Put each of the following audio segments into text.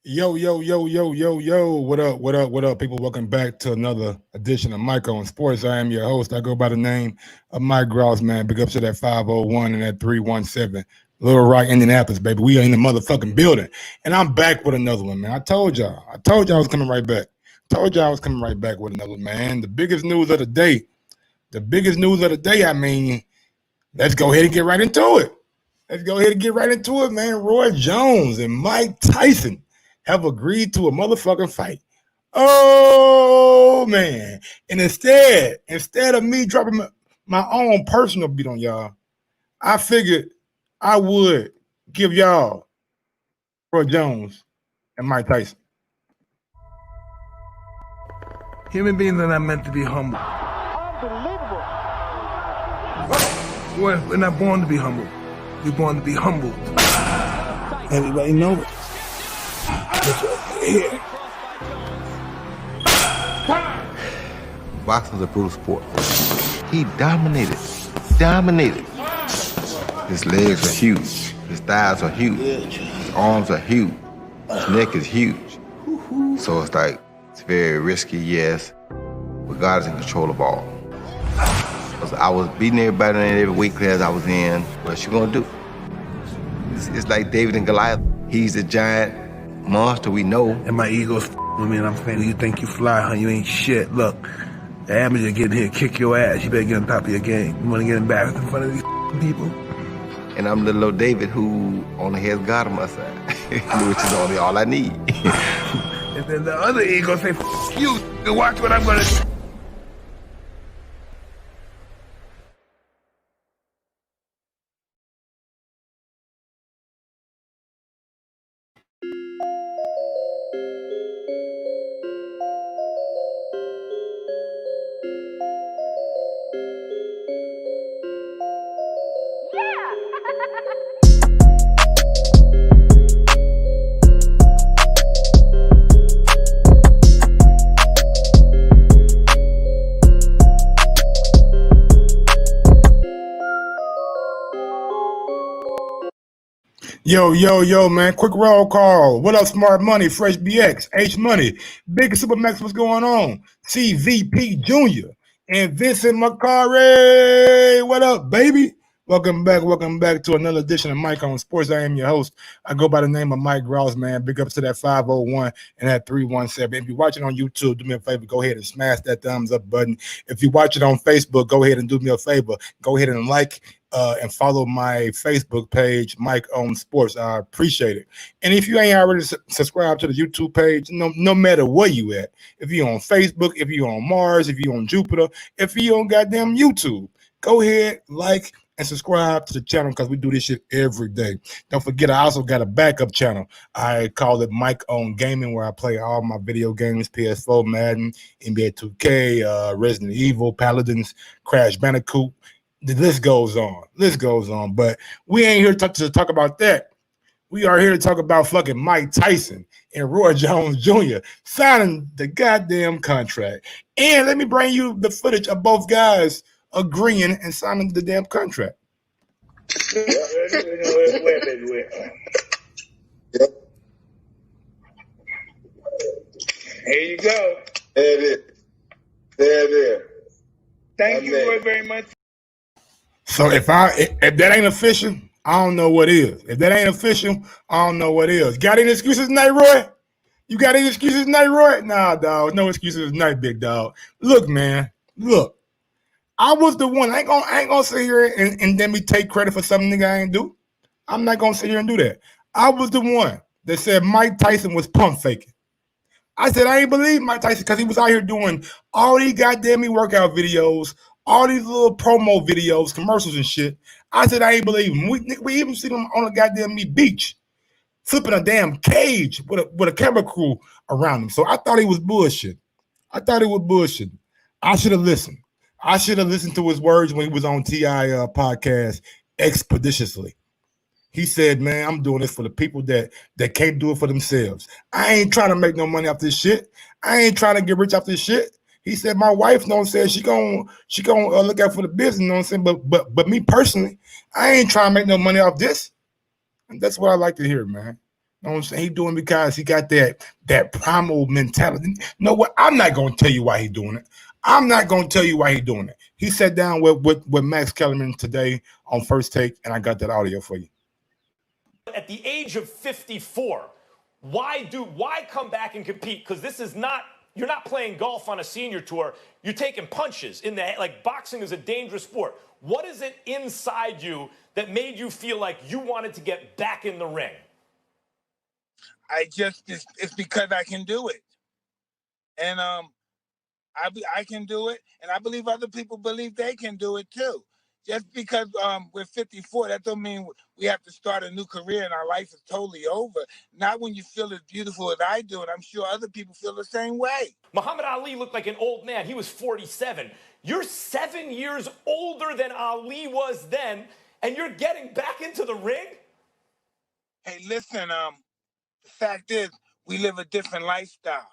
Yo, yo, yo, yo, yo, yo. What up, what up, what up, people? Welcome back to another edition of Mike on Sports. I am your host. I go by the name of Mike Gross, man. Big up to that 501 and that 317. Little Rock, Indianapolis, baby. We are in the motherfucking building. And I'm back with another one, man. I told y'all. I was coming right back. Told y'all I was coming right back with another one, man. The biggest news of the day. I mean, let's go ahead and get right into it. Man. Roy Jones and Mike Tyson have agreed to a motherfucking fight. Oh man! And instead of me dropping my own personal beat on y'all, I figured I would give y'all Roy Jones and Mike Tyson. Human beings are not meant to be humble. Unbelievable. We're not born to be humble. We're born to be humbled. Everybody knows it. It's right here. Boxing's a brutal sport. He dominated. His legs are huge. His thighs are huge. His arms are huge. His neck is huge. So it's like, it's very risky, yes, but God is in control of all. I was beating everybody in every weight class I was in. What you gonna do? It's like David and Goliath. He's a giant monster we know. And my ego's with me, and I'm saying, you think you fly, huh? You ain't shit. Look, the amateur get here, kick your ass. You better get on top of your game. You wanna get embarrassed in front of these people? And I'm little old David who only has God on my side, which is only all I need. And then the other ego say, you, watch what I'm gonna do. Yo, man. Quick roll call. What up, Smart Money, Fresh BX, H Money, Big Supermax, what's going on? CVP Jr. and Vincent Macari. What up, baby? Welcome back to another edition of Mike on Sports. I am your host. I go by the name of Mike Gross, man. Big ups to that 501 and that 317. If you're watching on YouTube, do me a favor, go ahead and smash that thumbs up button. If you watch it on Facebook, go ahead and do me a favor. Go ahead and like and follow my Facebook page, Mike on Sports. I appreciate it. And if you ain't already subscribed to the YouTube page, no matter where you at, if you're on Facebook, if you're on Mars, if you're on Jupiter, if you're on goddamn YouTube, go ahead, like, and subscribe to the channel because we do this shit every day. Don't forget, I also got a backup channel. I call it Mike on Gaming, where I play all my video games, PS4, Madden, NBA 2K, Resident Evil, Paladins, Crash Bandicoot. The list goes on. But we ain't here to talk about that. We are here to talk about fucking Mike Tyson and Roy Jones Jr. signing the goddamn contract. And let me bring you the footage of both guys agreeing and signing the damn contract. Here you go. There it is. Thank you, Roy, very much. So if that ain't official, I don't know what is. If that ain't official, I don't know what is. Got any excuses tonight, Roy? You got any excuses tonight, Roy? Nah, dog. No excuses tonight, big dog. Look, man. Look. I was the one. I ain't gonna sit here and then me take credit for something nigga I ain't do. I'm not gonna sit here and do that. I was the one that said Mike Tyson was pump faking. I said I ain't believe Mike Tyson because he was out here doing all these goddamn workout videos, all these little promo videos, commercials and shit. I said I ain't believe him. We even seen him on a goddamn beach, flipping a damn cage with a camera crew around him. So I thought he was bullshit. I should have listened. I should have listened to his words when he was on TI podcast expeditiously. He said, man, I'm doing this for the people that can't do it for themselves. I ain't trying to make no money off this shit. I ain't trying to get rich off this shit. He said, my wife, you know what I'm saying, she gonna look out for the business, you know what I'm saying? But me personally, I ain't trying to make no money off this. And that's what I like to hear, man. You know what I'm saying? He doing it because he got that primal mentality. You know what? I'm not gonna tell you why he doing it. I'm not gonna tell you why he doing it. He sat down with Max Kellerman today on First Take, and I got that audio for you. At the age of 54, why come back and compete? Because this is not, you're not playing golf on a senior tour. You're taking punches in the head. Like, boxing is a dangerous sport. What is it inside you that made you feel like you wanted to get back in the ring? It's because I can do it. And I can do it, and I believe other people believe they can do it too. Just because we're 54, that don't mean we have to start a new career and our life is totally over. Not when you feel as beautiful as I do, and I'm sure other people feel the same way. Muhammad Ali looked like an old man. He was 47. You're 7 years older than Ali was then, and you're getting back into the ring? Hey, listen, the fact is, we live a different lifestyle.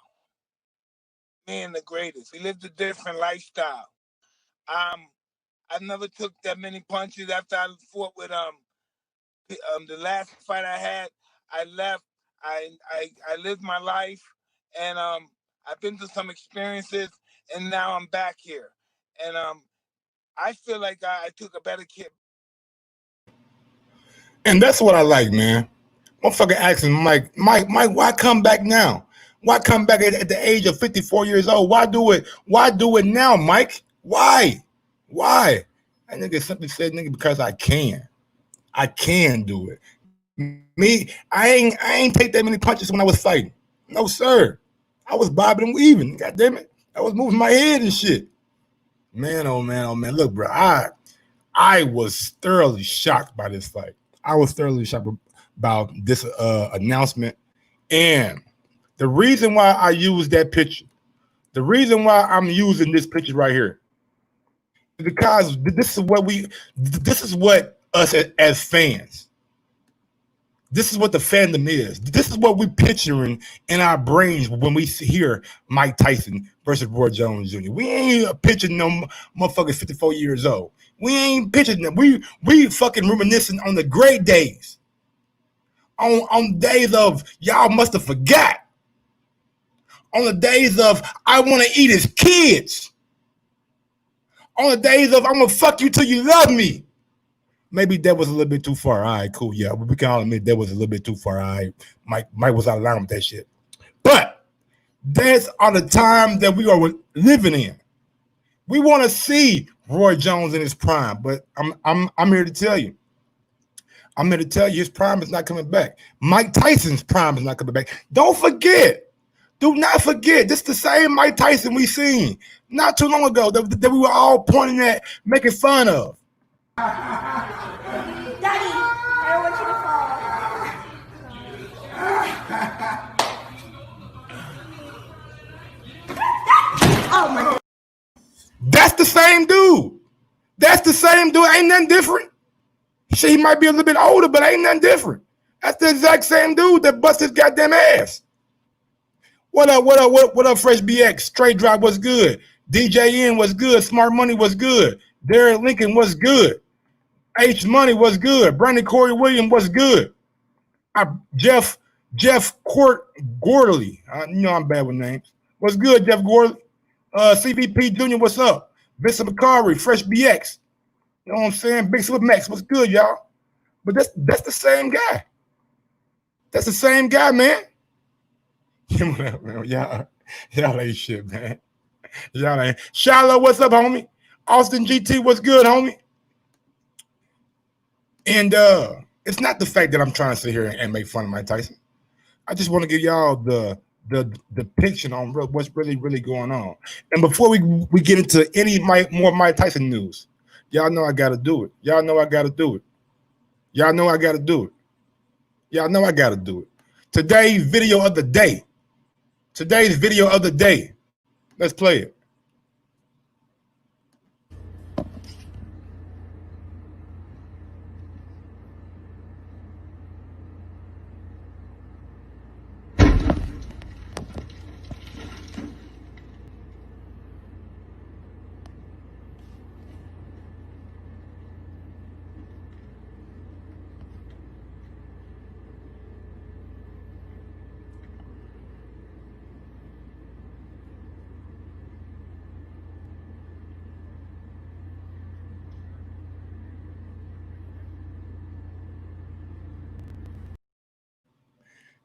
Me and the greatest. We lived a different lifestyle. I never took that many punches after I fought with the last fight I had. I left. I lived my life, and I've been through some experiences, and now I'm back here, and I feel like I took a better care. And that's what I like, man. Motherfucker asking Mike, why come back now? Why come back at the age of 54 years old? Why do it? Why do it now, Mike? Why? Why? That nigga simply said, nigga, because I can. I can do it. Me, I ain't take that many punches when I was fighting. No, sir. I was bobbing and weaving. God damn it. I was moving my head and shit. Man, oh man, oh man. Look, bro, I was thoroughly shocked by this fight. I was thoroughly shocked about this announcement. And the reason why I use that picture, the reason why I'm using this picture right here, is because this is what us as fans, this is what the fandom is. This is what we're picturing in our brains when we hear Mike Tyson versus Roy Jones Jr. We ain't picturing no motherfucker 54 years old. We ain't picturing them. We fucking reminiscing on the great days. On days of y'all must have forgot. On the days of I want to eat his kids. On the days of I'm gonna fuck you till you love me. Maybe that was a little bit too far. All right, cool. Yeah, we can all admit that was a little bit too far. All right, Mike was out of line with that shit. But that's all the time that we are living in. We want to see Roy Jones in his prime, but I'm here to tell you. I'm here to tell you his prime is not coming back. Mike Tyson's prime is not coming back. Don't forget. Do not forget. This is the same Mike Tyson we seen not too long ago that we were all pointing at, making fun of. Daddy, I don't want you to fall. Oh my God. That's the same dude. That's the same dude. Ain't nothing different. Shit, he might be a little bit older, but ain't nothing different. That's the exact same dude that bust his goddamn ass. What up, Fresh BX? Straight Drop was good. DJN was good. Smart Money was good. Darren Lincoln was good. H Money was good. Brandon Corey Williams was good. Jeff Gordley. You know I'm bad with names. What's good, Jeff Gordley? CVP Jr., what's up? Vincent McCarry, Fresh BX. You know what I'm saying? Big Slip Max, what's good, y'all? But that's the same guy. That's the same guy, man. y'all ain't shit, man. Y'all ain't. Shiloh, what's up, homie? Austin GT, what's good, homie? And it's not the fact that I'm trying to sit here and make fun of Mike Tyson. I just want to give y'all the depiction on what's really going on. And before we get into any more Mike Tyson news, y'all know I got to do it. Y'all know I got to do it. Y'all know I got to do it. Y'all know I got to do it. Today's video of the day. Today's video of the day. Let's play it.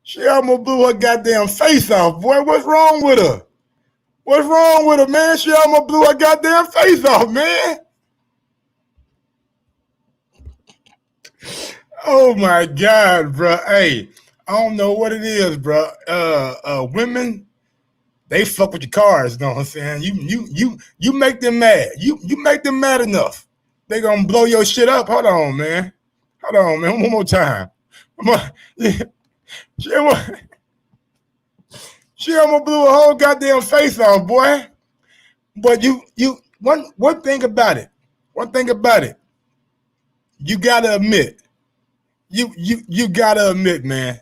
She almost blew her goddamn face off, boy. What's wrong with her? What's wrong with her, man? She almost blew her goddamn face off, man. Oh my God, bro. Hey, I don't know what it is, bro. Women, they fuck with your cars, you know what I'm saying? You make them mad. You make them mad enough. They gonna blow your shit up. Hold on, man. Hold on, man. One more time. She almost blew her whole goddamn face off, boy. But one thing about it. One thing about it. You gotta admit. You gotta admit, man.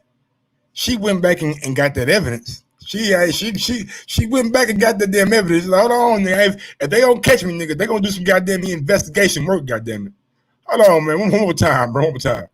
She went back and got that evidence. She went back and got the damn evidence. Hold on, nigga. If they don't catch me, nigga, they gonna do some goddamn investigation work, goddamn it. Hold on, man. One more time, bro. One more time.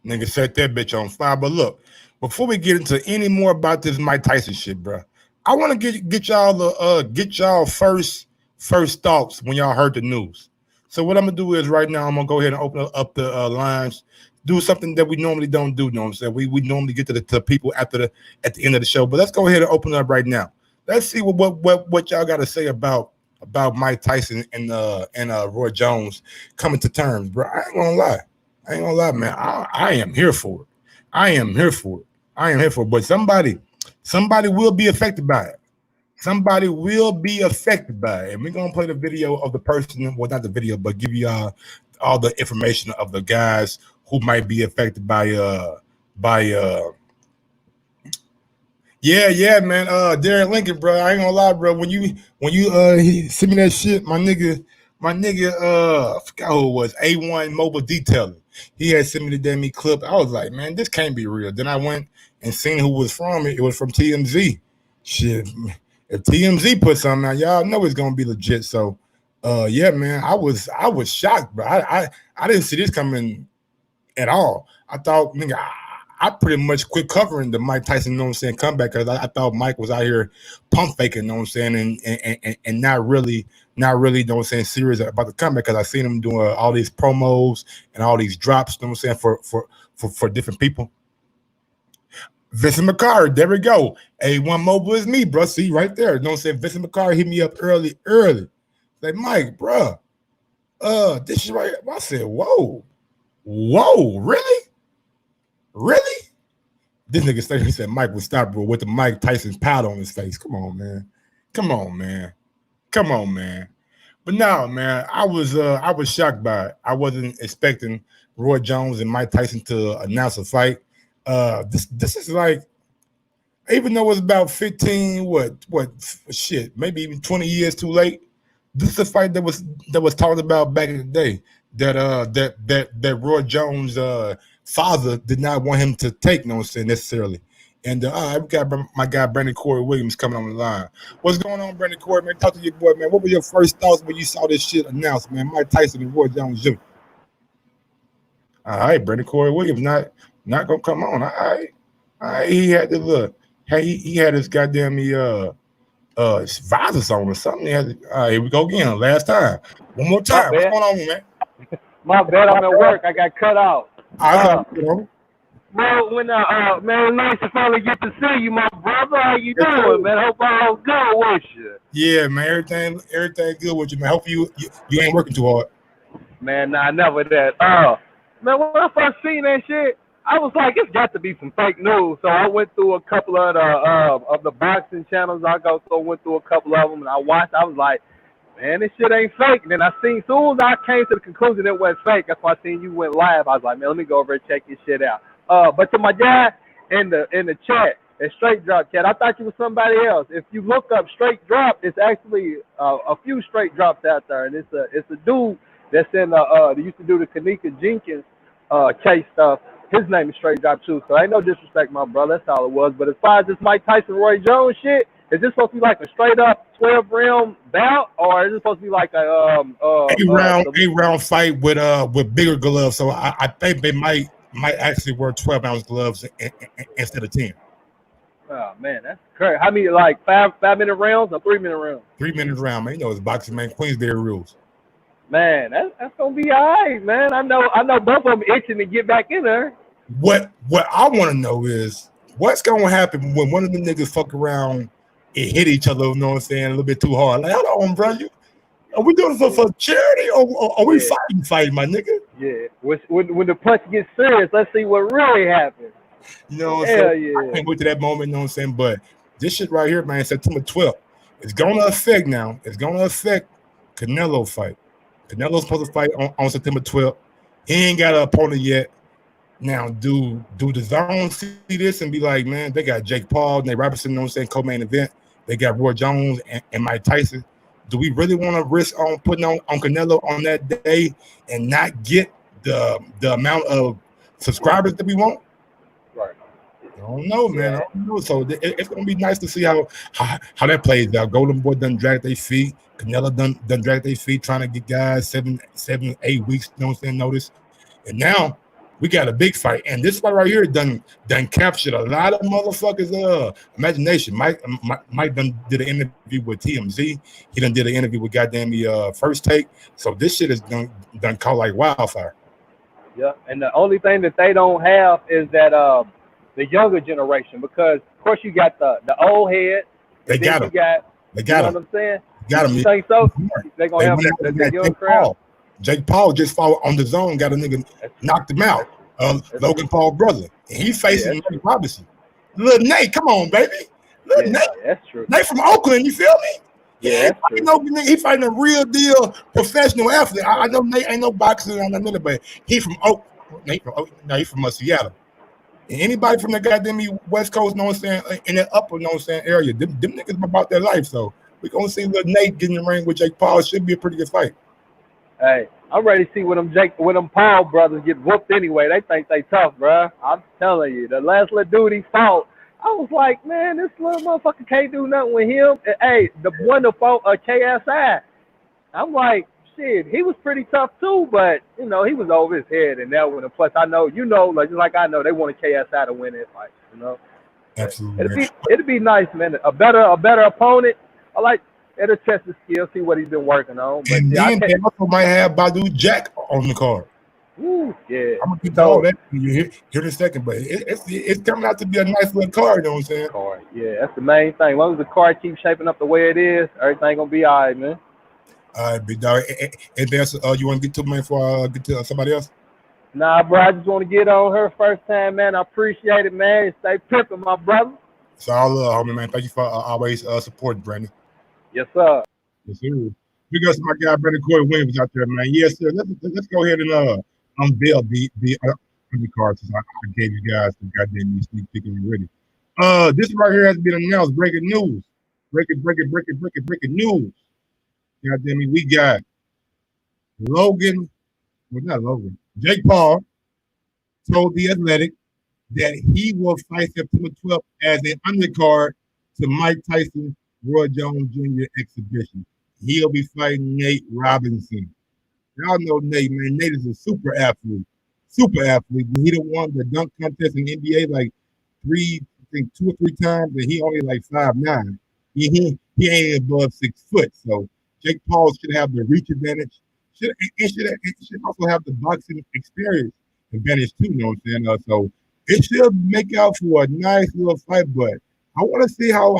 Nigga set that bitch on fire. But look, before we get into any more about this Mike Tyson shit, bro, I want to get y'all first thoughts when y'all heard the news. So what I'm gonna do is right now I'm gonna go ahead and open up the lines, do something that we normally don't do. You know what I'm saying? We normally get to the people at the end of the show, but let's go ahead and open it up right now. Let's see what y'all got to say about Mike Tyson and Roy Jones coming to terms, bro. I ain't gonna lie, man. I am here for it. I am here for it. But somebody will be affected by it. Somebody will be affected by it. And we're gonna play the video of the person. Well, not the video, but give you all the information of the guys who might be affected by yeah, man. Darren Lincoln, bro. I ain't gonna lie, bro. When you send me that shit, my nigga, I forgot who it was, A1 Mobile Detailing. He had sent me the damn clip. I was like, man, this can't be real. Then I went and seen who was from it. It was from TMZ. Shit, if TMZ put something out, y'all know it's gonna be legit. So, yeah, man, I was shocked, bro. I didn't see this coming at all. I thought, nigga, I pretty much quit covering the Mike Tyson, you know what I'm saying, comeback, because I thought Mike was out here pump faking, you know what I'm saying, and not really, you know what I'm saying, serious about the comeback, because I seen him doing all these promos and all these drops, you know what I'm saying, for different people. Vincent McCarr, there we go. A1 Mobile is me, bro. See right there. You know what I'm saying? Vincent McCarr hit me up early. Like, Mike, bro, this is right. I said, whoa, really? Really? This nigga said, he said Mike would stop, bro, with the Mike Tyson's powder on his face. Come on, man. But no, man, I was shocked by it. I wasn't expecting Roy Jones and Mike Tyson to announce a fight. This is like, even though it's about 15, maybe even 20 years too late. This is a fight that was talked about back in the day that Roy Jones father did not want him to take, no saying necessarily. And I've got my guy Brandon Corey Williams coming on the line. What's going on, Brandon Corey, man? Talk to your boy, man. What were your first thoughts when you saw this shit announced, man? Mike Tyson and Roy Jones Jr. All right, Brandon Corey Williams not gonna come on. All right. He had to look. Hey, he had his goddamn visors on or something. Here we go again. Last time. One more time. What's going on, man? My bad, I'm at work. I got cut out. Well, when man, nice to finally get to see you, my brother. How you doing, man? Hope all good with you. Yeah, man. Everything good with you, man. Hope you ain't working too hard. Man, nah, never that. Man, when I first seen that shit, I was like, it's got to be some fake news. So I went through a couple of the boxing channels. Went through a couple of them, and I watched. I was like, man, this shit ain't fake. And then I seen, soon as I came to the conclusion it wasn't fake, that's why I seen you went live. I was like, man, let me go over and check this shit out. But to my guy in the chat, at Straight Drop Cat, I thought you was somebody else. If you look up Straight Drop, it's actually a few Straight Drops out there, and it's a dude that's in they used to do the Kanika Jenkins case stuff. his name is straight drop too. So ain't no disrespect, my brother. That's all it was. But as far as this Mike Tyson, Roy Jones shit, is this supposed to be like a straight up 12 round bout, or is it supposed to be like a eight round fight with bigger gloves? So I think they might actually wear 12-ounce gloves instead of 10. Oh man, that's crazy. How many like 5-minute rounds or 3-minute rounds? 3 minutes round, man. You know it's boxing, man. Queensberry rules. Man, that's gonna be all right, man. I know both of them itching to get back in there. What I want to know is what's gonna happen when one of them niggas fuck around and hit each other. You know what I'm saying? A little bit too hard. Like, hold on, bro. Are we doing this for charity or are we fighting, my nigga? Yeah. When the punch gets serious, let's see what really happens. You know what I'm Hell saying? yeah. I can't wait to that moment, you know what I'm saying? But this shit right here, man, September 12th. It's gonna affect Canelo fight. Canelo's supposed to fight on September 12th. He ain't got an opponent yet. Now, do the zone see this and be like, man, they got Jake Paul, Nate Robinson, you know what I'm saying, co-main event. They got Roy Jones and Mike Tyson. Do we really want to risk on putting on Canelo on that day and not get the amount of subscribers that we want? Right. I don't know, man. I don't know. So it's gonna be nice to see how that plays out. Golden Boy done drag their feet. Canelo done drag their feet, trying to get guys 7-8 weeks, you know what I'm saying, notice. And now we got a big fight. And this fight right here done captured a lot of motherfuckers' imagination. Mike done did an interview with TMZ. He done did an interview with goddamn First Take. So this shit is done caught like wildfire. Yeah. And the only thing that they don't have is that the younger generation, because of course you got the old head. They got him. They got him. What I'm saying? Got him. You think so? They gonna have that young crowd. Jake Paul just fought on the zone, got a nigga knocked him out. Logan Paul brother, and he facing Nate Robinson. Little Nate, come on, baby. Nate, that's true. Nate from Oakland, you feel me? Yeah, he fighting a real deal professional athlete. I know Nate ain't no boxer on that minute, but he from Oakland. He from Seattle. And anybody from the goddamn West Coast, know what I'm saying, in that upper, know what I'm saying, area, them niggas about their life. So we're gonna see little Nate getting in the ring with Jake Paul. It should be a pretty good fight. Hey, I'm ready to see when them Paul brothers get whooped anyway. They think they tough, bro. I'm telling you, the last little dude he fought, I was like, man, this little motherfucker can't do nothing with him. And, hey, the one that fought KSI, I'm like, shit, he was pretty tough too, but you know, he was over his head in that one. And plus, I know, like just like I know, they wanted KSI to win that fight. You know, absolutely. It'd be nice, man. A better opponent. I like. It'll test his skill, see what he's been working on. But and then they also might have Badu Jack on the card. Ooh, yeah. I'm gonna get to all that here in a second, but it's coming out to be a nice little card, you know what I'm saying? Card. Yeah, that's the main thing. As long as the card keeps shaping up the way it is, everything gonna be all right, man. All right, big dog. Anything else you want to get to, man, before I get to somebody else? Nah, bro, I just want to get on her first time, man. I appreciate it, man. Stay pimping, my brother. It's all love, homie, man. Thank you for always supporting, Brandon. Yes, sir. Yes, sir. We got my guy Brandon Corey Williams out there, man. Yes, sir. Let's go ahead and unveil the cards. I gave you guys the goddamn sneak peek already. This right here has been announced. Breaking news. Breaking news. Goddamn it, we got Jake Paul told The Athletic that he will fight September 12th as an undercard to Mike Tyson Roy Jones Jr. exhibition. He'll be fighting Nate Robinson. Y'all know Nate, man. Nate is a super athlete. He done won the dunk contest in the NBA like 2 or 3 times, and he only like 5'9". He ain't above 6 foot. So Jake Paul should have the reach advantage. Should also have the boxing experience advantage too. You know what I'm saying? So it should make out for a nice little fight, but I want to see how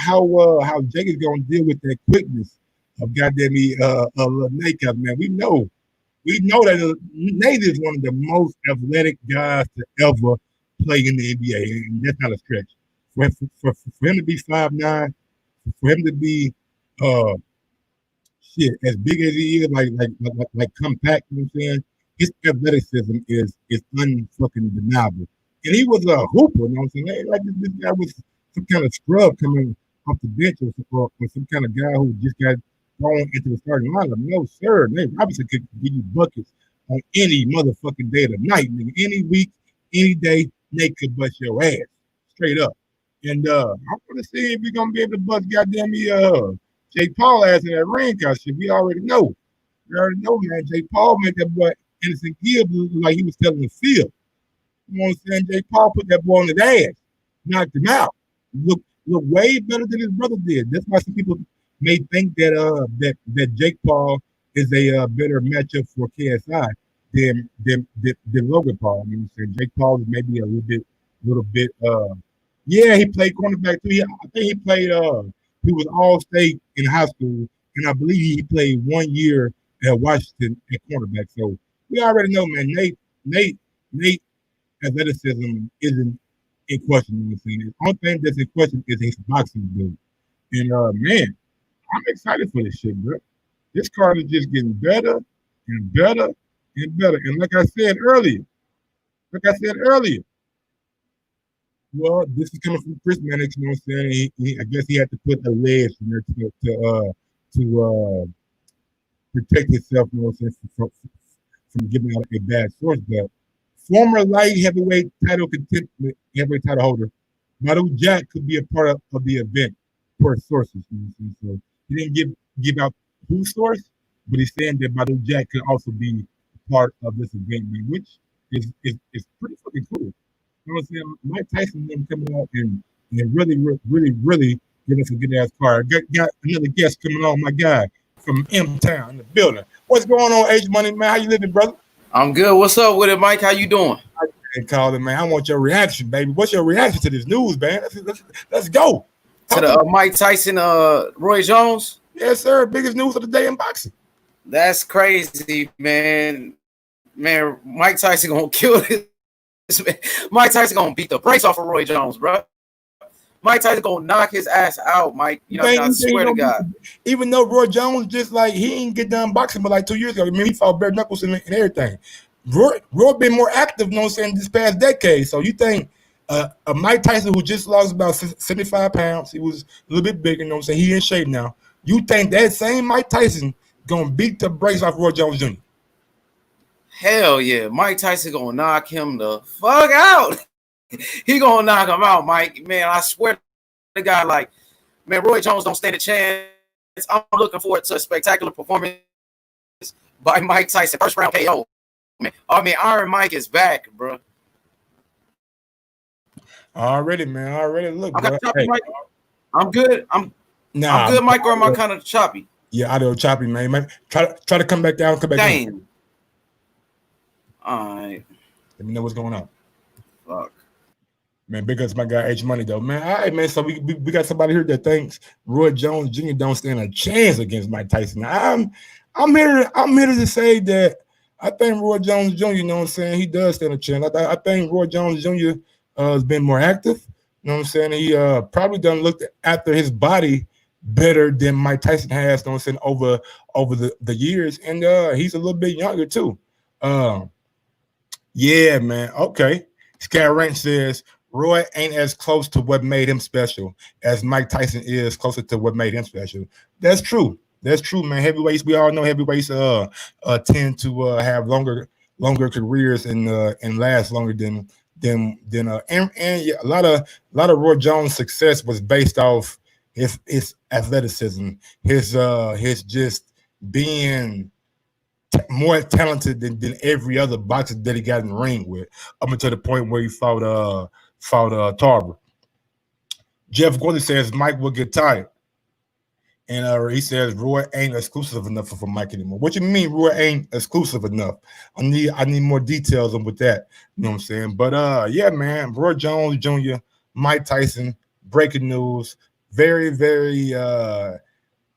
Jake is going to deal with that quickness of goddamn Nate. Man, we know that Nate is one of the most athletic guys to ever play in the NBA, and that's not a stretch. For him to be 5'9", for him to be as big as he is, like compact, you know what I'm saying? His athleticism is unfucking deniable. And he was a hooper, you know what I'm saying? Like this guy was some kind of scrub coming off the bench or some kind of guy who just got thrown into the starting lineup. No, sir. Nate Robinson could give you buckets on any motherfucking day of the night, nigga. Any week, any day Nate could bust your ass straight up. And I want to see if we're gonna be able to bust goddamn me Jake Paul ass in that ring cause shit. We already know. We already know, man. Jake Paul made that boy Innocent Gibbs look like he was telling the field. You know what I'm saying? Jake Paul put that boy on his ass, knocked him out. Look way better than his brother did. That's why some people may think that Jake Paul is a better matchup for KSI than Logan Paul. I mean, Jake Paul is maybe a little bit. Yeah, he played cornerback too. I think he played. He was all state in high school, and I believe he played 1 year at Washington at cornerback. So we already know, man. Nate athleticism isn't in question. You know what I'm saying? The only thing that's in question is his boxing ability. And man, I'm excited for this shit, bro. This card is just getting better and better and better. And like I said earlier, well, this is coming from Chris Mannix. You know what I'm saying? I guess he had to put a ledge in there to protect himself. You know what I'm saying? From giving out a bad source, but former light heavyweight title heavyweight title holder Madu Jack could be a part of the event per sources. You know what I'm saying? So he didn't give out whose source, but he's saying that Madu Jack could also be part of this event, man, which is pretty fucking cool. You know what I'm saying? Mike Tyson them coming out and really give us a good ass card. Got another guest coming on, my guy from M Town in the building. What's going on, H Money, man? How you living, brother? I'm good. What's up with it, Mike? How you doing? I called it, man. I want your reaction, baby. What's your reaction to this news, man? Let's go. To the Mike Tyson, Roy Jones? Yes, sir. Biggest news of the day in boxing. That's crazy, man. Man, Mike Tyson gonna kill this. Mike Tyson gonna beat the brakes off of Roy Jones, bro. Mike Tyson gonna knock his ass out, Mike. You know, I swear to God. Even though Roy Jones just like he ain't get done boxing but like 2 years ago. I mean, he fought bare knuckles and everything. Roy been more active, you know what I'm saying, this past decade. So you think a Mike Tyson who just lost about 75 pounds, he was a little bit bigger, you know what I'm saying? He in shape now. You think that same Mike Tyson gonna beat the brakes off Roy Jones Jr.? Hell yeah. Mike Tyson gonna knock him the fuck out. He gonna knock him out, Mike. Man, I swear to God, like, man, Roy Jones don't stand a chance. I'm looking forward to a spectacular performance by Mike Tyson. First round KO. Man, I mean, Iron Mike is back, bro. Already, man. Already. Look, bro. Choppy, Mike. I'm good. I'm good, Mike, or am I kind of choppy? Yeah, I do choppy, man. Try to come back down. Come back down. All right. Let me know what's going on. Fuck. Man, big ups my guy H Money though, man. All right, man. So we got somebody here that thinks Roy Jones Jr. don't stand a chance against Mike Tyson. I'm here to say that I think Roy Jones Jr. You know what I'm saying, he does stand a chance. I think Roy Jones Jr. Has been more active. You know what I'm saying? He probably done looked after his body better than Mike Tyson has. You know what I'm saying, over the years, and he's a little bit younger too. Yeah, man. Okay. Scat Ranch says Roy ain't as close to what made him special as Mike Tyson is closer to what made him special. That's true. That's true, man. Heavyweights, we all know heavyweights tend to have longer careers and last longer than and yeah, a lot of Roy Jones' success was based off his athleticism, his just being more talented than every other boxer that he got in the ring with, up until the point where he fought Tarver. Jeff Gordon says Mike will get tired, and he says Roy ain't exclusive enough for Mike anymore. What you mean Roy ain't exclusive enough? I need more details on with that. You know what I'm saying? But yeah, man, Roy Jones Jr., Mike Tyson, breaking news, very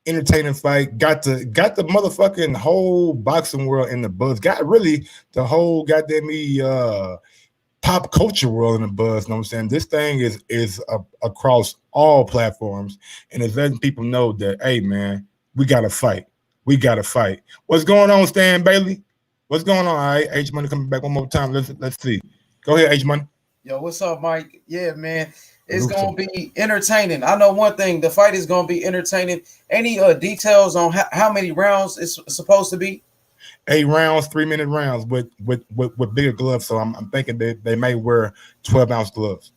entertaining fight. Got the motherfucking whole boxing world in the buzz. Got really the whole goddamn pop culture world in the buzz. You know what I'm saying? This thing is across all platforms, and it's letting people know that, hey man, we gotta fight. We gotta fight. What's going on, Stan Bailey? What's going on? All right, H Money coming back one more time. Let's see. Go ahead, H Money. Yo, what's up, Mike? Yeah, man. It's going to be entertaining. I know one thing. The fight is going to be entertaining. Any details on how many rounds it's supposed to be? 8 rounds, 3-minute rounds with bigger gloves. So I'm thinking that they may wear 12-ounce gloves.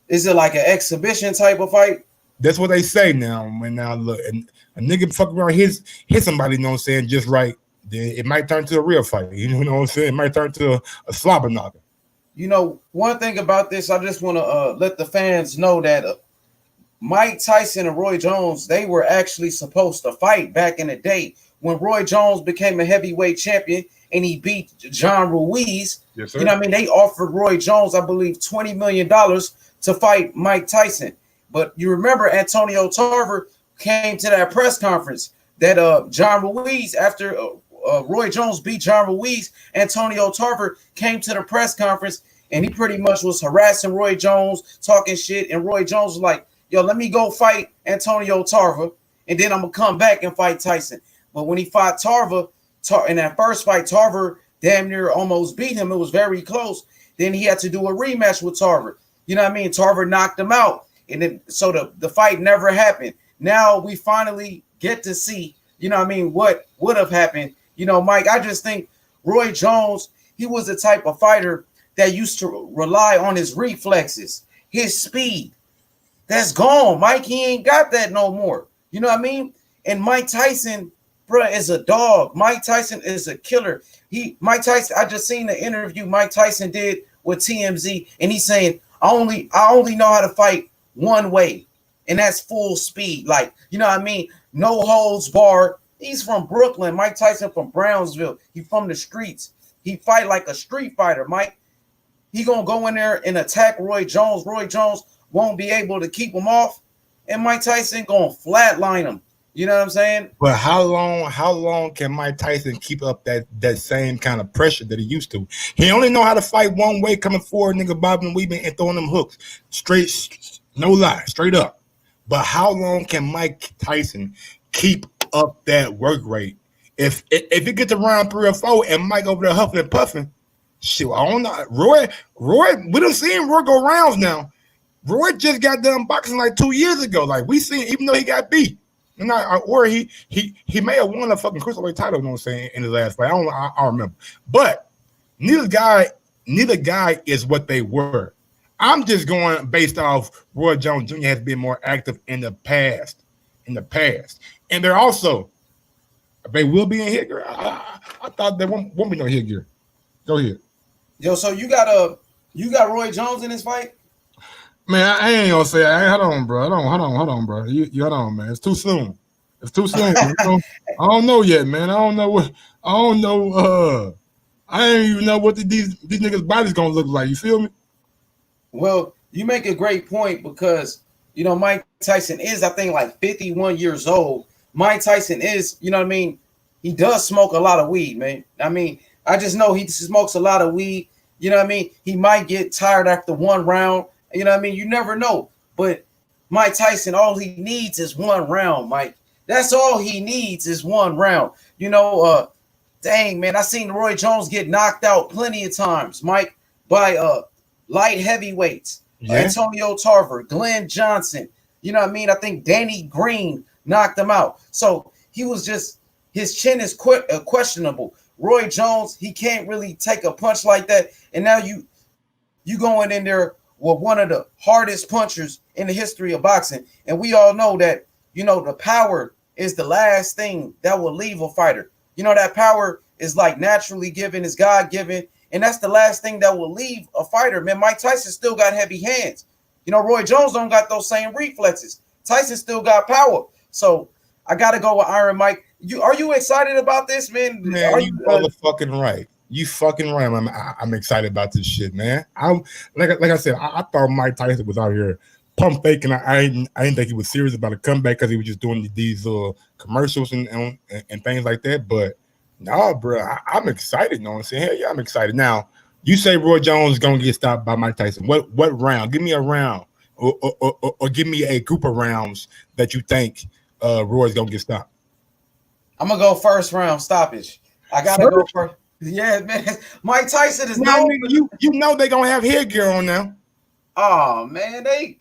Is it like an exhibition type of fight? That's what they say now. When now look, and a nigga fuck around hit somebody, you know what I'm saying, just right, then it might turn to a real fight. You know what I'm saying? It might turn to a slobber knocker. You know, one thing about this, I just want to let the fans know that Mike Tyson and Roy Jones, they were actually supposed to fight back in the day when Roy Jones became a heavyweight champion and he beat John Ruiz. Yes, sir. You know what I mean? They offered Roy Jones, I believe, $20 million to fight Mike Tyson. But you remember Antonio Tarver came to that press conference that John Ruiz, after Roy Jones beat John Ruiz, Antonio Tarver came to the press conference and he pretty much was harassing Roy Jones, talking shit. And Roy Jones was like, yo, let me go fight Antonio Tarver, and then I'm going to come back and fight Tyson. But when he fought Tarver, in that first fight, Tarver damn near almost beat him. It was very close. Then he had to do a rematch with Tarver. You know what I mean? Tarver knocked him out. And then so the fight never happened. Now we finally get to see, you know what I mean, what would have happened. You know, Mike, I just think Roy Jones, he was the type of fighter that used to rely on his reflexes, his speed. That's gone, Mike. He ain't got that no more. You know what I mean? And Mike Tyson, bro, is a dog. Mike Tyson is a killer. Mike Tyson, I just seen the interview Mike Tyson did with TMZ, and he's saying, I only know how to fight one way, and that's full speed. Like, you know what I mean? No holds barred. He's from Brooklyn. Mike Tyson from Brownsville. He from the streets. He fight like a street fighter, Mike. He gonna go in there and attack Roy Jones. Roy Jones won't be able to keep him off, and Mike Tyson gonna flatline him. You know what I'm saying? But how long can Mike Tyson keep up that same kind of pressure that he used to? He only know how to fight one way, coming forward, nigga, bobbing and weaving and throwing them hooks. Straight, no lie, straight up. But how long can Mike Tyson keep up that work rate? If it gets to round 3 or 4 and Mike over there huffing and puffing, shit, I don't know. Roy, we done seen Roy go rounds now. Roy just got done boxing like 2 years ago. Like, we seen, even though he got beat. Or he may have won a fucking cruiserweight title, you know what I'm saying, in his last fight. I don't remember. But neither guy is what they were. I'm just going based off Roy Jones Jr. has been more active in the past. And they're also, they will be in headgear. I thought there won't be no headgear. Go ahead. Yo, so you got Roy Jones in this fight? Man, I ain't gonna say. Hold on, bro. Hold on, bro. You hold on, man. It's too soon. I don't know yet, man. I don't know. I ain't even know what these niggas' bodies gonna look like. You feel me? Well, you make a great point because, you know, Mike Tyson is, I think, like 51 years old. Mike Tyson is, you know what I mean? He does smoke a lot of weed, man. I mean, I just know he smokes a lot of weed. You know what I mean? He might get tired after one round. You know what I mean? You never know. But Mike Tyson, all he needs is one round, Mike. That's all he needs is one round. You know, dang, man, I seen Roy Jones get knocked out plenty of times, Mike, by light heavyweights. Yeah. Antonio Tarver, Glenn Johnson. You know what I mean? I think Danny Green knocked him out. So he was just, his chin is questionable. Roy Jones, he can't really take a punch like that. And now you going in there with one of the hardest punchers in the history of boxing. And we all know that, you know, the power is the last thing that will leave a fighter. You know, that power is like naturally given, is God-given, and that's the last thing that will leave a fighter. Man, Mike Tyson still got heavy hands. You know, Roy Jones don't got those same reflexes. Tyson still got power. So I got to go with Iron Mike. Are you excited about this, man? Man, you motherfucking right. You fucking right. I'm excited about this shit, man. I'm like I said, I thought Mike Tyson was out here pump faking. I didn't think he was serious about a comeback because he was just doing these commercials and things like that. But no, bro, I'm excited. You know what I'm saying? Hell yeah, I'm excited. Now, you say Roy Jones is gonna get stopped by Mike Tyson. What round? Give me a round, or give me a group of rounds that you think Roy's gonna get stopped. I'm gonna go first round stoppage. I gotta go first. Yeah, man. Mike Tyson is you know they're gonna have headgear on now. Oh man, they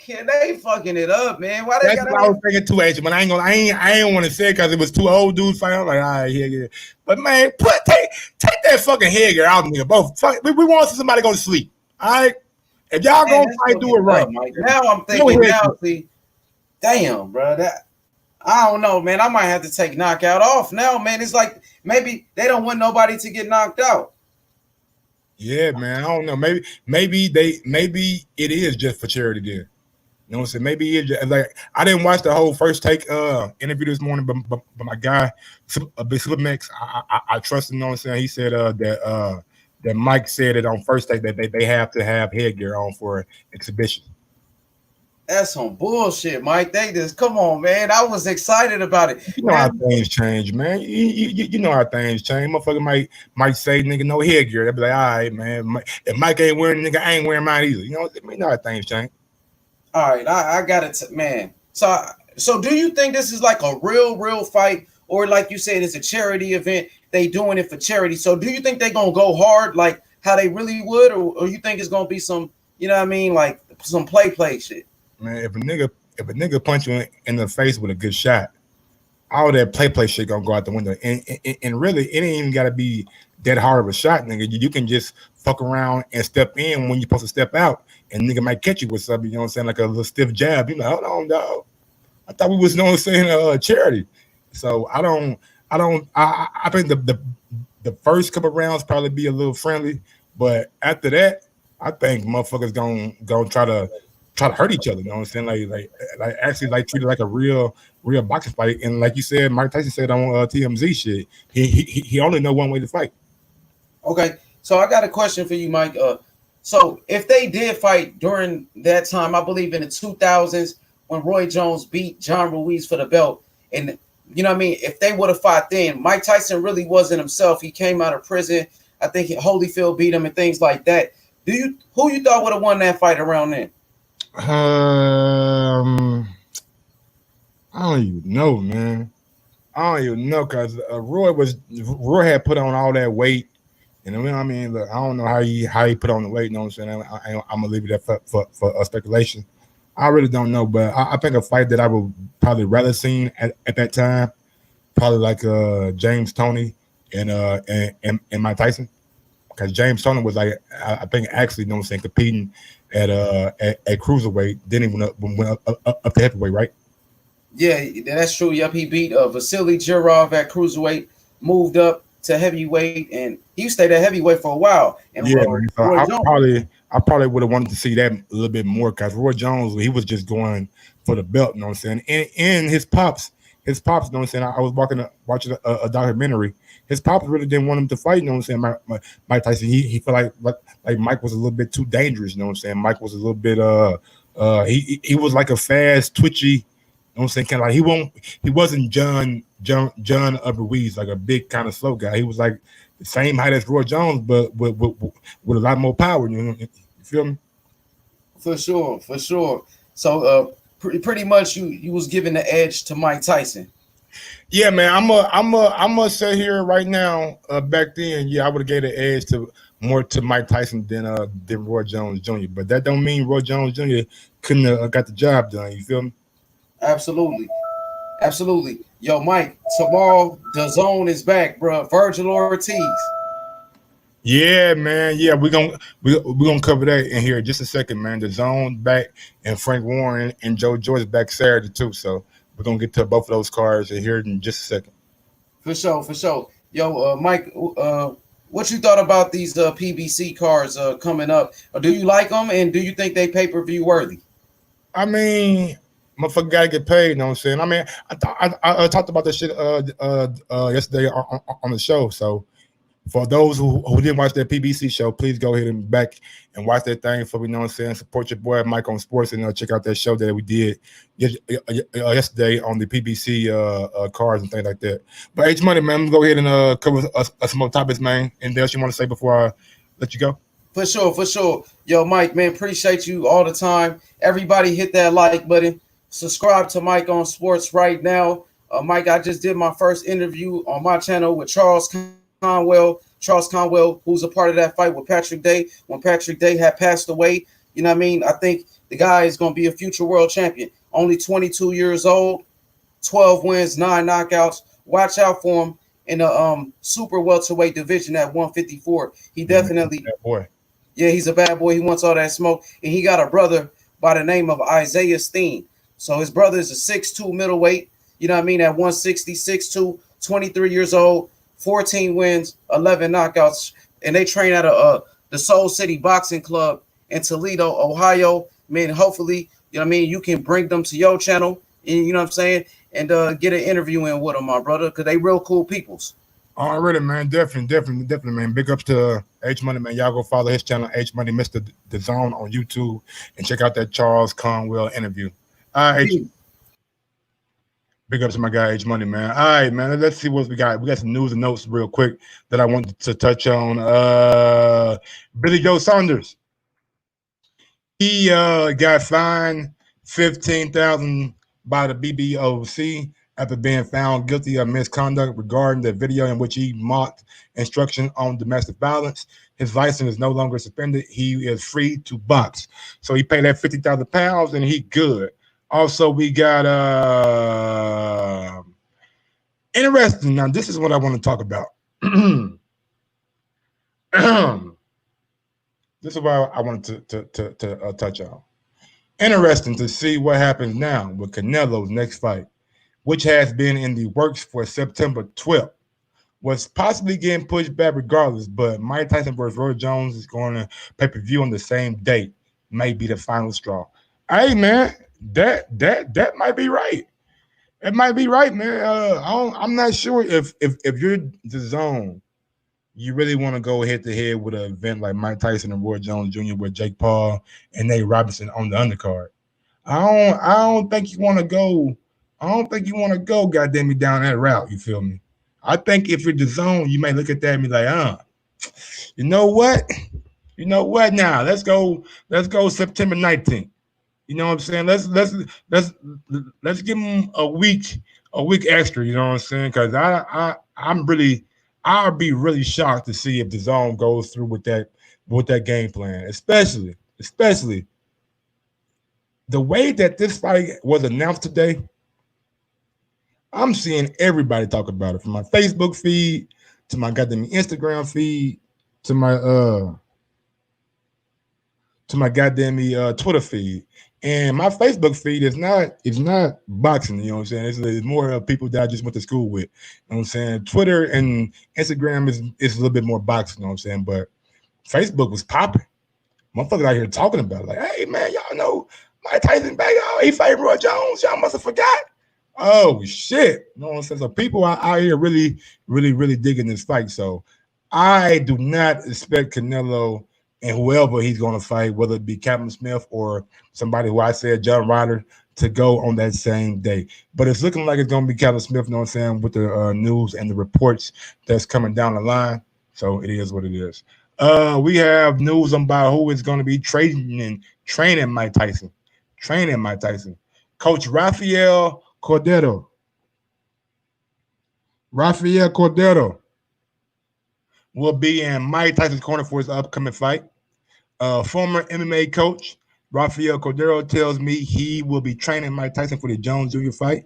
fucking it up, man. Why they That's gotta what I was thinking too, H. But I ain't want to say it because it was two old dudes fighting. I'm like, all right, yeah. But man, take that fucking headgear out, nigga. Both fuck, we want to see somebody go to sleep. All right, if y'all Man, gonna fight, do it right. up, Mike. Now I'm thinking, see, damn, bro, that I don't know, man. I might have to take knockout off now, man. It's like maybe they don't want nobody to get knocked out. Yeah, man. I don't know. Maybe it is just for charity then. You know what I'm saying? Maybe it's just, like I didn't watch the whole First Take interview this morning, but my guy, Big Supermax, I trust him. You know what I'm saying? He said that Mike said it on First Take that they have to have headgear on for exhibition. That's some bullshit, Mike. They just come on, man. I was excited about it. You know how things change, man. You know how things change. Motherfucker might say, nigga, no headgear. They'll be like, all right, man. If Mike ain't wearing, nigga, I ain't wearing mine either. You know how things change. All right, I got it, man. So do you think this is like a real fight, or like you said, it's a charity event? They doing it for charity. So do you think they're gonna go hard like how they really would, or you think it's gonna be some, you know what I mean, like some play shit? Man, if a nigga punch you in the face with a good shot, all that play shit gonna go out the window. And really, it ain't even gotta be that hard of a shot, nigga. You can just fuck around and step in when you're supposed to step out, and nigga might catch you with something. You know what I'm saying, like a little stiff jab. You like, hold on, dog. I thought we was, you know what I'm saying, charity. So I think the first couple rounds probably be a little friendly, but after that, I think motherfuckers gonna try to hurt each other. You know what I'm saying? Like actually like treat it like a real boxing fight. And like you said, Mike Tyson said on TMZ shit, he only know one way to fight. Okay, so I got a question for you, Mike. So if they did fight during that time, I believe in the 2000s when Roy Jones beat John Ruiz for the belt, and you know what I mean, if they would have fought then, Mike Tyson really wasn't himself. He came out of prison. I think Holyfield beat him and things like that. Who you thought would have won that fight around then? I don't even know, man. I don't even know because Roy had put on all that weight, and you know what I mean. Look, I don't know how he put on the weight. You know what I'm saying? I'm gonna leave it there for speculation. I really don't know, but I think a fight that I would probably rather seen at that time, probably like James Toney and Mike Tyson, because James Toney was like I think actually, you know what I'm saying, competing at cruiserweight, then he went up to heavyweight, right? Yeah, that's true. Yep, he beat Vasily Jirov at cruiserweight, moved up to heavyweight, and he stayed at heavyweight for a while. And yeah, I probably would have wanted to see that a little bit more because Roy Jones, he was just going for the belt, you know what I'm saying? And his pops, you know what I'm saying? I was watching a documentary. His pops really didn't want him to fight, you know what I'm saying? Mike Tyson, he felt like Mike was a little bit too dangerous, you know what I'm saying? Mike was a little bit he was like a fast, twitchy, you know what I'm saying? Kind of like he wasn't John Ruiz, like a big kind of slow guy. He was like the same height as Roy Jones, but with a lot more power. You know, you feel me? For sure. So pretty much you was giving the edge to Mike Tyson. Yeah, man. I'm gonna sit here right now. Back then, yeah, I would have gave the edge more to Mike Tyson than Roy Jones Jr. But that don't mean Roy Jones Jr. couldn't have got the job done. You feel me? Absolutely. Yo, Mike, tomorrow the zone is back, bro. Virgil Ortiz. Yeah, man. Yeah, we're gonna cover that in here in just a second, man. The zone back and Frank Warren and Joe Joyce back Saturday too. So we're gonna get to both of those cards in here in just a second. For sure. Yo, Mike, what you thought about these PBC cards coming up? Or do you like them, and do you think they pay-per-view worthy? I mean, motherfucker gotta get paid. You know what I'm saying? I mean, I talked about this shit yesterday on the show. So for those who didn't watch that PBC show, please go ahead and back and watch that thing for me. You know what I'm saying? Support your boy Mike on Sports and check out that show that we did yesterday on the PBC cards and things like that. But H Money, man, I'm gonna go ahead and cover some more topics, man. And else you want to say before I let you go? For sure. Yo, Mike, man, appreciate you all the time. Everybody hit that like button. Subscribe to Mike on Sports right now. Mike, I just did my first interview on my channel with Charles Conwell, who's a part of that fight with Patrick Day when Patrick Day had passed away. You know what I mean? I think the guy is going to be a future world champion. Only 22 years old, 12 wins, 9 knockouts. Watch out for him in the super welterweight division at 154. He definitely, boy. Yeah, he's a bad boy. He wants all that smoke. And he got a brother by the name of Isaiah Steen. So his brother is a 6'2 middleweight, you know what I mean, at 160, 6'2, 23 years old, 14 wins, 11 knockouts. And they train at the Soul City Boxing Club in Toledo, Ohio. Man, hopefully, you know what I mean, you can bring them to your channel, and you know what I'm saying, and get an interview in with them, my brother, because they real cool peoples. Already, man. Definitely, man. Big ups to H Money, man. Y'all go follow his channel, H Money, Mr. The Zone on YouTube, and check out that Charles Conwell interview. All right, big ups to my guy, H Money, man. All right, man. Let's see what we got. We got some news and notes real quick that I wanted to touch on. Billy Joe Saunders. He got fined $15,000 by the BBOC after being found guilty of misconduct regarding the video in which he mocked instruction on domestic violence. His license is no longer suspended. He is free to box. So he paid that £50,000 and he good. Also, we got interesting. Now, this is what I want to talk about. This is what I wanted to touch on. Interesting to see what happens now with Canelo's next fight, which has been in the works for September 12th, was possibly getting pushed back regardless, but Mike Tyson versus Roy Jones is going to pay-per-view on the same date. May be the final straw. Hey, man, that might be right. It might be right, man. I'm not sure if you're the Zone, you really want to go head-to-head with an event like Mike Tyson and Roy Jones Jr. with Jake Paul and Nate Robinson on the undercard. I don't think you want to go. I don't think you want to go, goddamn me, down that route. You feel me? I think if you're the Zone, you may look at that and be like, you know what? You know what? Now let's go September 19th. You know what I'm saying? Let's give him a week extra. You know what I'm saying? Because I'll be really shocked to see if the Zone goes through with that game plan, especially the way that this fight was announced today. I'm seeing everybody talk about it, from my Facebook feed to my goddamn Instagram feed to my goddamn Twitter feed. And my Facebook feed is not boxing, you know what I'm saying? It's more people that I just went to school with. You know what I'm saying? Twitter and Instagram is a little bit more boxing, you know what I'm saying? But Facebook was popping. Motherfuckers out here talking about it. Like, hey man, y'all know Mike Tyson back. Oh, he favored Roy Jones. Y'all must have forgot. Oh shit. You know what I'm saying? So people are out here really digging this fight. So I do not expect Canelo and whoever he's going to fight, whether it be Captain Smith or somebody who I said, John Ryder, to go on that same day. But it's looking like it's going to be Captain Smith, you know what I'm saying, with the news and the reports that's coming down the line. So it is what it is. We have news about who is going to be training Mike Tyson. Coach Rafael Cordero will be in Mike Tyson's corner for his upcoming fight. Former MMA coach Rafael Cordero tells me he will be training Mike Tyson for the Jones Jr. fight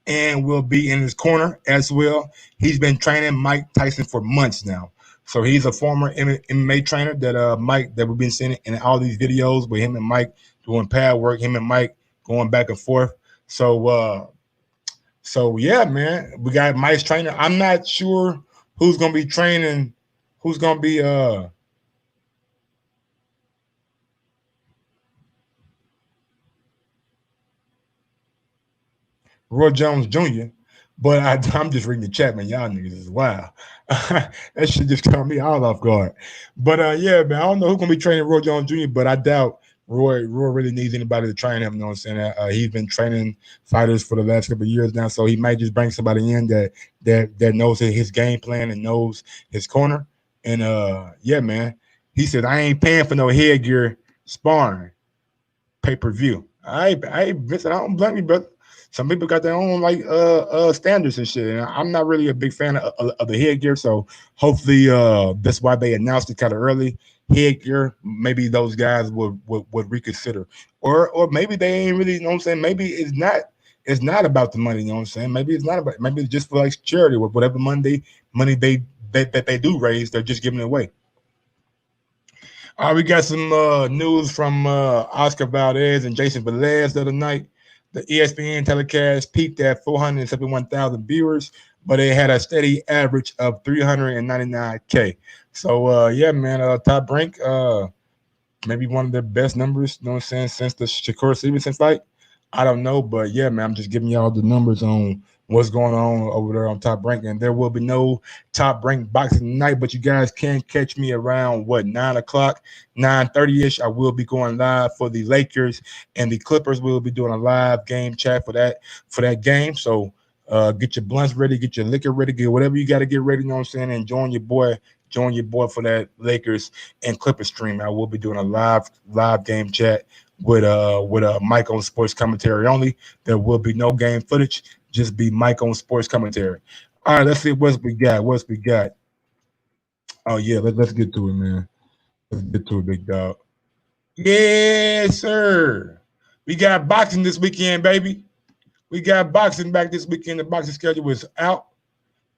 and will be in his corner as well. He's been training Mike Tyson for months now. So he's a former MMA trainer that we've been seeing in all these videos with him and Mike doing pad work, him and Mike going back and forth. So yeah, man, we got Mike's trainer. I'm not sure who's gonna be training. Who's gonna be Roy Jones Jr., but I'm just reading the chat, man. Y'all niggas is wild. That shit just caught me all off guard. But yeah, man, I don't know who's gonna be training Roy Jones Jr., but I doubt Roy really needs anybody to train him. You know what I'm saying? He's been training fighters for the last couple of years now, so he might just bring somebody in that knows his game plan and knows his corner. And yeah, man, he said, I ain't paying for no headgear sparring pay-per-view. I don't blame you, brother. Some people got their own standards and shit, and I'm not really a big fan of the headgear. So hopefully that's why they announced it kind of early. headgear, maybe those guys would reconsider, or maybe they ain't really. You know what I'm saying? Maybe it's not about the money. You know what I'm saying? Maybe it's not about. Maybe it's just for like charity or whatever money that they do raise, they're just giving it away. All right, we got some news from Oscar Valdez and Jason Velez the other night. The ESPN telecast peaked at 471,000 viewers, but it had a steady average of 399K. So, yeah, man, Top Rank, maybe one of the best numbers, you know what I'm saying, since the Shakur Stevenson fight. I don't know, but yeah, man, I'm just giving y'all the numbers on what's going on over there on Top Rank. And there will be no Top Rank boxing tonight, but you guys can catch me around 9 o'clock, 9:30ish. I will be going live for the Lakers and the Clippers. We'll be doing a live game chat for that game. So get your blunts ready, get your liquor ready, get whatever you got to get ready, you know what I'm saying, and join your boy for that Lakers and Clippers stream. I will be doing a live game chat with Mike on sports commentary only. There will be no game footage, just be Mike on sports commentary. All right, let's see what we got. Oh yeah, let's get to it, man. Let's get to it, big dog. Yes, sir. We got boxing this weekend, baby. We got boxing back this weekend. The boxing schedule is out.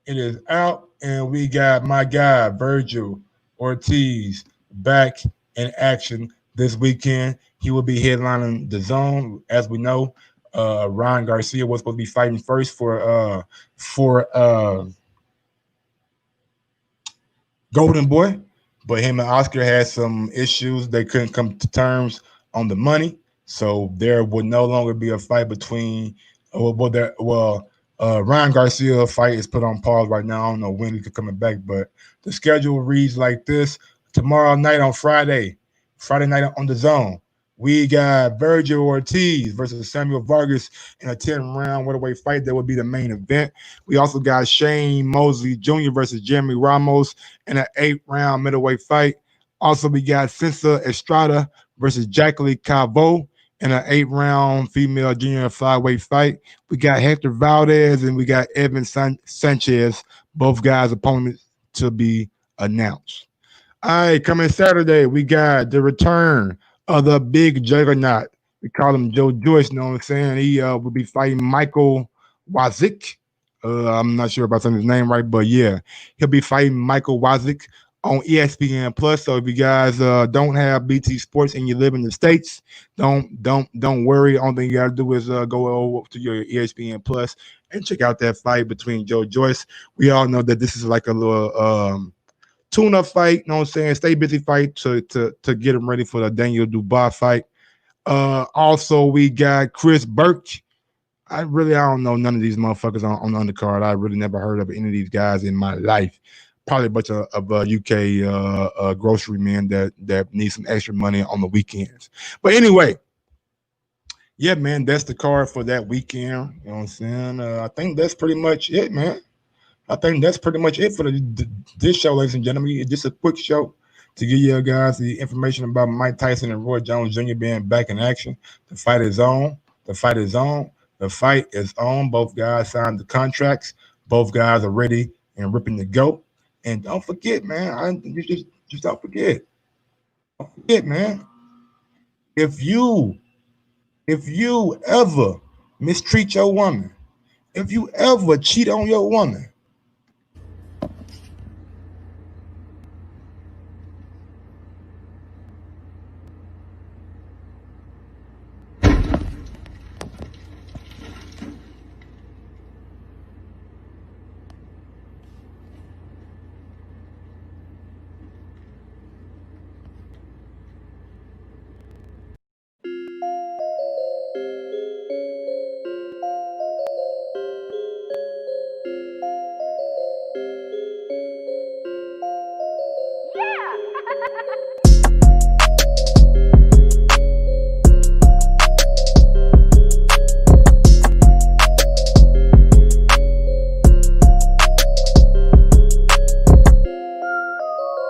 It is out, and we got my guy Virgil Ortiz back in action this weekend. He will be headlining the Zone, as we know. Ryan Garcia was supposed to be fighting first for Golden Boy, but him and Oscar had some issues. They couldn't come to terms on the money, so there would no longer be a fight between. Ryan Garcia fight is put on pause right now. I don't know when he could coming back, but the schedule reads like this: tomorrow night on Friday night on the Zone, we got Virgil Ortiz versus Samuel Vargas in a 10-round welterweight fight. That would be the main event. We also got Shane Mosley Jr. versus Jeremy Ramos in an 8-round middleweight fight. Also, we got Cynthia Estrada versus Jacqueline Calvo in an 8-round female junior flyweight fight. We got Hector Valdez and we got Evan Sanchez, both guys' opponents to be announced. All right, coming Saturday, we got the return of the big juggernaut. We call him Joe Joyce, you know what I'm saying? He will be fighting Michael Wazik. I'm not sure about saying his name right, but yeah, he'll be fighting Michael Wazik on ESPN Plus. So if you guys don't have BT Sports and you live in the States, don't worry. Only thing you gotta do is go over to your ESPN Plus and check out that fight between Joe Joyce. We all know that this is like a little tune-up fight, you know what I'm saying? Stay busy fight to get him ready for the Daniel Dubois fight. Also, we got Chris Burke. I don't know none of these motherfuckers on the undercard. I really never heard of any of these guys in my life. Probably a bunch of UK grocery men that need some extra money on the weekends. But anyway, yeah, man, that's the card for that weekend. You know what I'm saying? I think that's pretty much it, man. I think that's pretty much it for this show, ladies and gentlemen. It's just a quick show to give you guys the information about Mike Tyson and Roy Jones Jr. being back in action. The fight is on. The fight is on. The fight is on. Both guys signed the contracts. Both guys are ready and ripping to go. And don't forget, man. Just don't forget. Don't forget, man. If you ever mistreat your woman, if you ever cheat on your woman,